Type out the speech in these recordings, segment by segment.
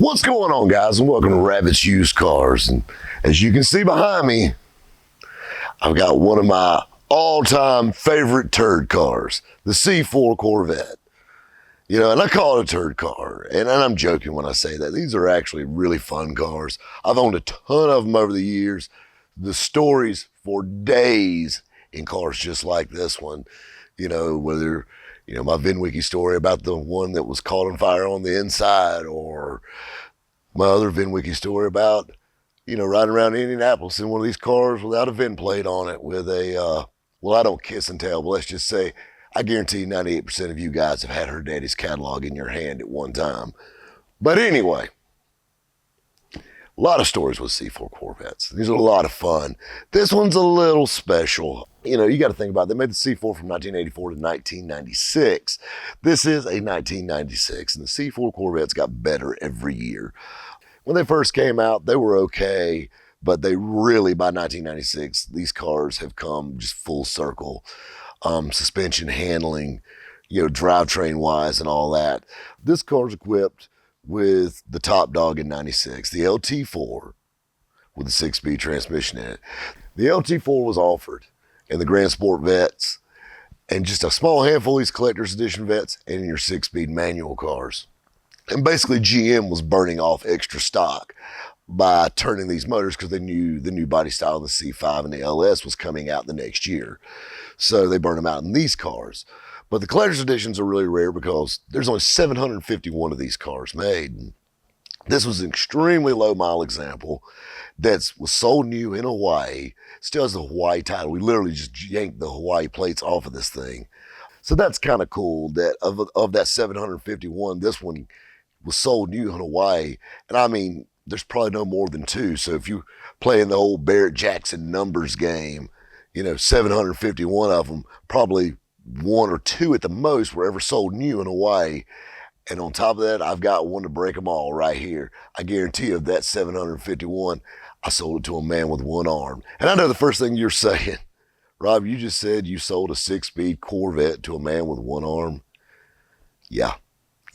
What's going on, guys, and welcome to Rabbit's Used Cars. And as you can see behind me, I've got one of my all-time favorite turd cars, the C4 Corvette. You know, and I call it a turd car, and I'm joking when I say that. These are actually really fun cars. I've owned a ton of them over the years. The stories for days in cars just like this one, you know, whether, you know, my VinWiki story about the one that was caught on fire on the inside, or my other VinWiki story about, you know, riding around Indianapolis in one of these cars without a VIN plate on it with a, well, I don't kiss and tell, but let's just say, I guarantee 98% of you guys have had her daddy's catalog in your hand at one time. But anyway, a lot of stories with C4 Corvettes. These are a lot of fun. This one's a little special. You know, you got to think about it. They made the C4 from 1984 to 1996. This is a 1996, and the C4 Corvettes got better every year. When they first came out, they were okay, but they really, by 1996, these cars have come just full circle. Suspension handling, you know, drivetrain wise and all that. This car's equipped with the top dog in 96, the LT4 with a 6-speed transmission in it. The LT4 was offered in the Grand Sport Vettes and just a small handful of these collector's edition Vettes and in your 6-speed manual cars. And basically GM was burning off extra stock by turning these motors because they knew the new body style of the C5 and the LS was coming out the next year. So they burned them out in these cars. But the collector's editions are really rare because there's only 751 of these cars made. And this was an extremely low mile example that was sold new in Hawaii. Still has the Hawaii title. We literally just yanked the Hawaii plates off of this thing. So that's kind of cool that of that 751, this one was sold new in Hawaii. And I mean, there's probably no more than two. So if you play in the old Barrett Jackson numbers game, you know, 751 of them, probably one or two at the most were ever sold new in Hawaii. And on top of that, I've got one to break them all right here. I guarantee you of that 751, I sold it to a man with one arm. And I know the first thing you're saying, Rob, you just said you sold a 6-speed Corvette to a man with one arm. Yeah,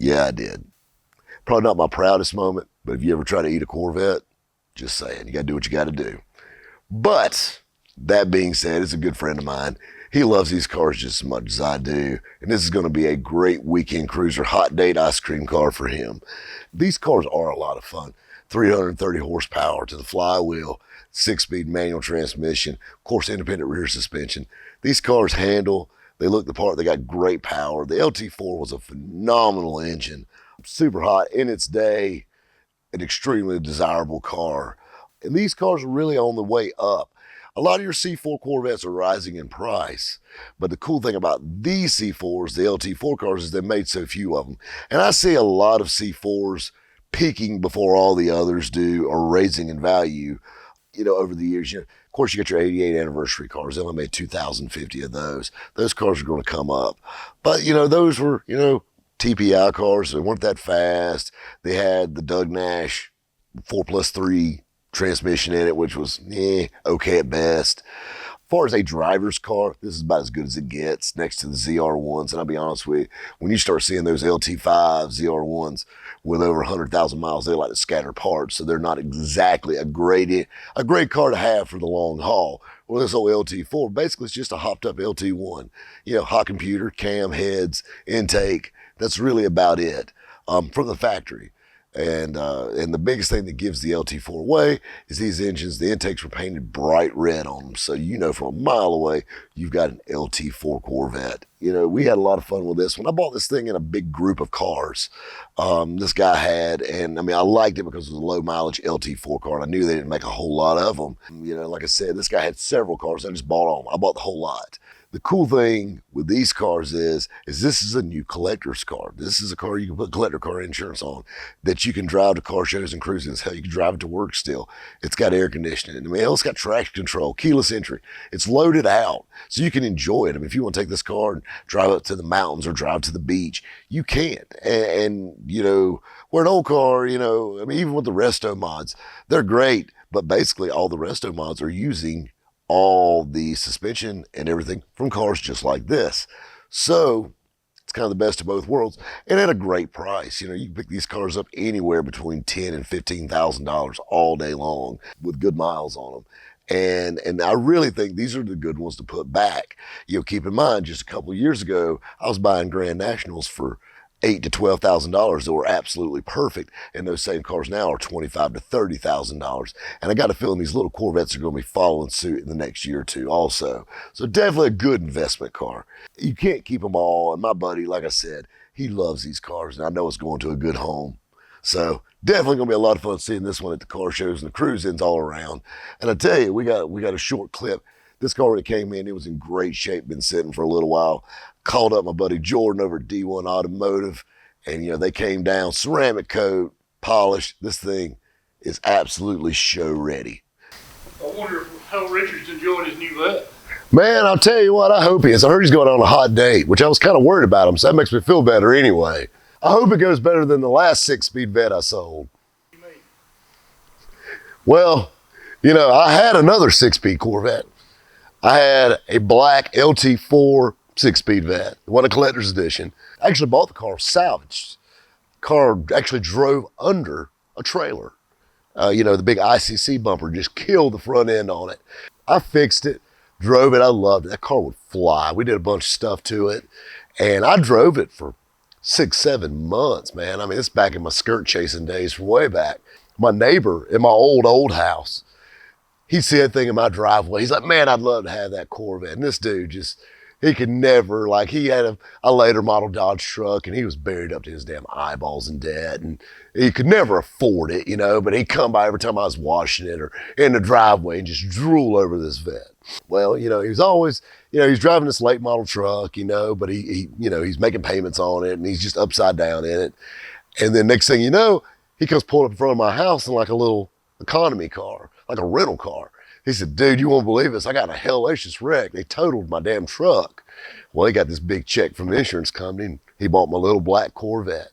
I did. Probably not my proudest moment, but if you ever try to eat a Corvette, just saying, you got to do what you got to do. But that being said, it's a good friend of mine. He loves these cars just as much as I do. And this is going to be a great weekend cruiser, hot date ice cream car for him. These cars are a lot of fun. 330 horsepower to the flywheel, 6-speed manual transmission, of course, independent rear suspension. These cars handle, they look the part, they got great power. The LT4 was a phenomenal engine, super hot in its day, an extremely desirable car. And these cars are really on the way up. A lot of your C4 Corvettes are rising in price, but the cool thing about these C4s, the LT4 cars, is they made so few of them. And I see a lot of C4s peaking before all the others do, or raising in value, you know, over the years. You know, of course, you got your 88 anniversary cars. They only made 2,050 of those. Those cars are going to come up. But, you know, those were, you know, TPI cars. They weren't that fast. They had the Doug Nash 4+3 transmission in it, which was okay at best. As far as a driver's car, this is about as good as it gets next to the ZR1s. And I'll be honest with you, when you start seeing those LT5 ZR1s with over 100,000 miles, they like to scatter parts. So they're not exactly a great car to have for the long haul. Well, this old LT4, basically it's just a hopped up LT1. You know, hot computer, cam, heads, intake. That's really about it from the factory. And the biggest thing that gives the LT4 away is these engines, the intakes were painted bright red on them. So you know from a mile away, you've got an LT4 Corvette. You know, we had a lot of fun with this one. I bought this thing in a big group of cars this guy had. And I mean, I liked it because it was a low mileage LT4 car. And I knew they didn't make a whole lot of them. You know, like I said, this guy had several cars. I just bought them. I bought the whole lot. The cool thing with these cars is this is a new collector's car. This is a car you can put collector car insurance on, that you can drive to car shows and cruises. Hell, you can drive it to work still. It's got air conditioning. I mean, hell, it's got traction control, keyless entry. It's loaded out, so you can enjoy it. I mean, if you want to take this car and drive up to the mountains or drive to the beach, you can. And you know, where an old car, you know, I mean, even with the resto mods, they're great, but basically all the resto mods are using all the suspension and everything from cars just like this. So it's kind of the best of both worlds, and at a great price. You know, you can pick these cars up anywhere between $10,000 and $15,000 all day long with good miles on them. And I really think these are the good ones to put back. You know, keep in mind, just a couple of years ago, I was buying Grand Nationals for $8,000 to $12,000 that were absolutely perfect, and those same cars now are $25,000 to $30,000. And I got a feeling these little Corvettes are going to be following suit in the next year or two also. So definitely a good investment car. You can't keep them all, and my buddy, like I said, he loves these cars, and I know it's going to a good home. So definitely going to be a lot of fun seeing this one at the car shows and the cruise-ins all around. And I tell you, we got a short clip. This car when it came in, it was in great shape, been sitting for a little while. Called up my buddy Jordan over at D1 Automotive, and you know, they came down, ceramic coat, polished. This thing is absolutely show ready. I wonder how Richard's enjoying his new Vette. Man, I'll tell you what, I hope he is. I heard he's going on a hot date, which I was kind of worried about him, so that makes me feel better anyway. I hope it goes better than the last 6-speed Vette I sold. Well, you know, I had another 6-speed Corvette. I had a black LT4 6-speed Vette, one a collector's edition. I actually bought the car salvaged. Car actually drove under a trailer. You know, the big ICC bumper just killed the front end on it. I fixed it, drove it, I loved it. That car would fly. We did a bunch of stuff to it, and I drove it for 6-7 months, man. I mean, it's back in my skirt chasing days from way back. My neighbor in my old house, he'd see that thing in my driveway. He's like, man, I'd love to have that Corvette. And this dude just, he could never, like, he had a later model Dodge truck, and he was buried up to his damn eyeballs in debt, and he could never afford it, you know, but he'd come by every time I was washing it or in the driveway and just drool over this Vette. Well, you know, he was always, you know, he's driving this late model truck, you know, but he you know, he's making payments on it, and he's just upside down in it. And then next thing you know, he comes pulling up in front of my house in like a little economy car, like a rental car. He said, dude, you won't believe this. I got a hellacious wreck. They totaled my damn truck. Well, he got this big check from the insurance company, and he bought my little black Corvette.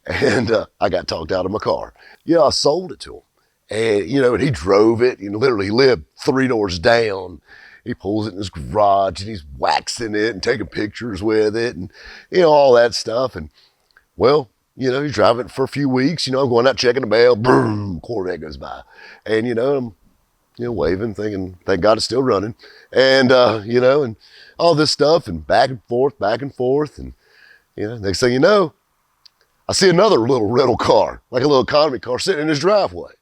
And I got talked out of my car. Yeah, I sold it to him. And, you know, and he drove it. You know, literally, he lived 3 doors down. He pulls it in his garage, and he's waxing it and taking pictures with it and, you know, all that stuff. And, well, you know, he's driving it for a few weeks. You know, I'm going out checking the mail. Boom, Corvette goes by. And, you know, I'm, you know, waving, thinking, thank God it's still running. And, you know, and all this stuff and back and forth. And, you know, next thing you know, I see another little rental car, like a little economy car sitting in his driveway.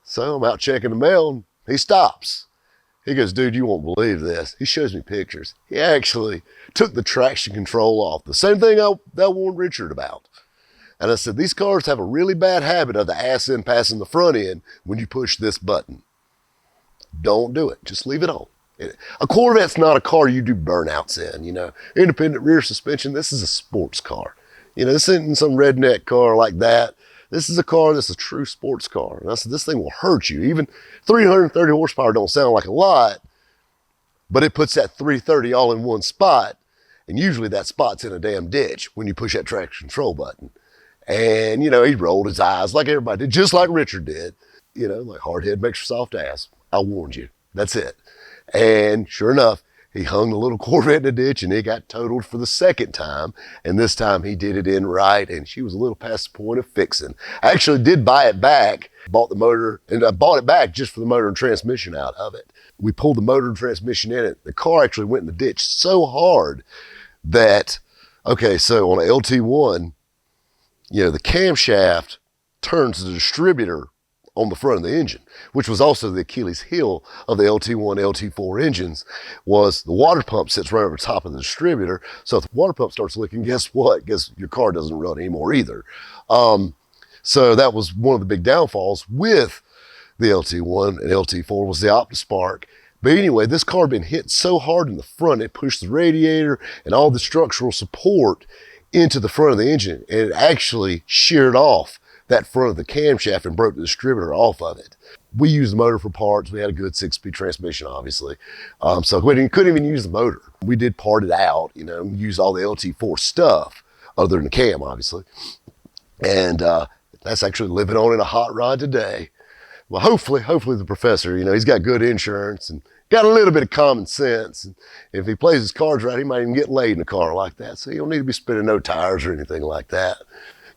So I'm out checking the mail, and he stops. He goes, dude, you won't believe this. He shows me pictures. He actually took the traction control off. The same thing I warned Richard about. And I said, these cars have a really bad habit of the ass end passing the front end when you push this button. Don't do it. Just leave it on. A Corvette's not a car you do burnouts in, you know. Independent rear suspension, this is a sports car. You know, this isn't some redneck car like that. This is a car that's a true sports car. And I said, this thing will hurt you. Even 330 horsepower don't sound like a lot, but it puts that 330 all in one spot. And usually that spot's in a damn ditch when you push that traction control button. And, you know, he rolled his eyes like everybody did, just like Richard did. You know, like hard head makes for soft ass. I warned you. That's it. And sure enough, he hung the little Corvette in the ditch, and it got totaled for the second time. And this time he did it in right, and she was a little past the point of fixing. I actually did buy it back, bought the motor, and I bought it back just for the motor and transmission out of it. We pulled the motor and transmission in it. The car actually went in the ditch so hard that, okay, so on an LT1, you know, the camshaft turns the distributor on the front of the engine, which was also the Achilles heel of the LT1, LT4 engines, was the water pump sits right over the top of the distributor. So if the water pump starts leaking, guess what? Guess your car doesn't run anymore either. So that was one of the big downfalls with the LT1 and LT4 was the OptiSpark. But anyway, this car had been hit so hard in the front, it pushed the radiator and all the structural support into the front of the engine, and it actually sheared off that front of the camshaft and broke the distributor off of it. We used the motor for parts. We had a good 6-speed transmission, obviously. So we couldn't even use the motor. We did part it out, you know, use all the LT4 stuff other than the cam, obviously. And that's actually living on in a hot rod today. Well, hopefully the professor, he's got good insurance and got a little bit of common sense. And if he plays his cards right, he might even get laid in a car like that. So you don't need to be spinning no tires or anything like that.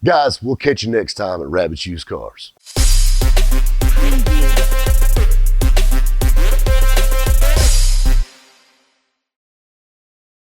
Guys, we'll catch you next time at Rabbit's Used Cars.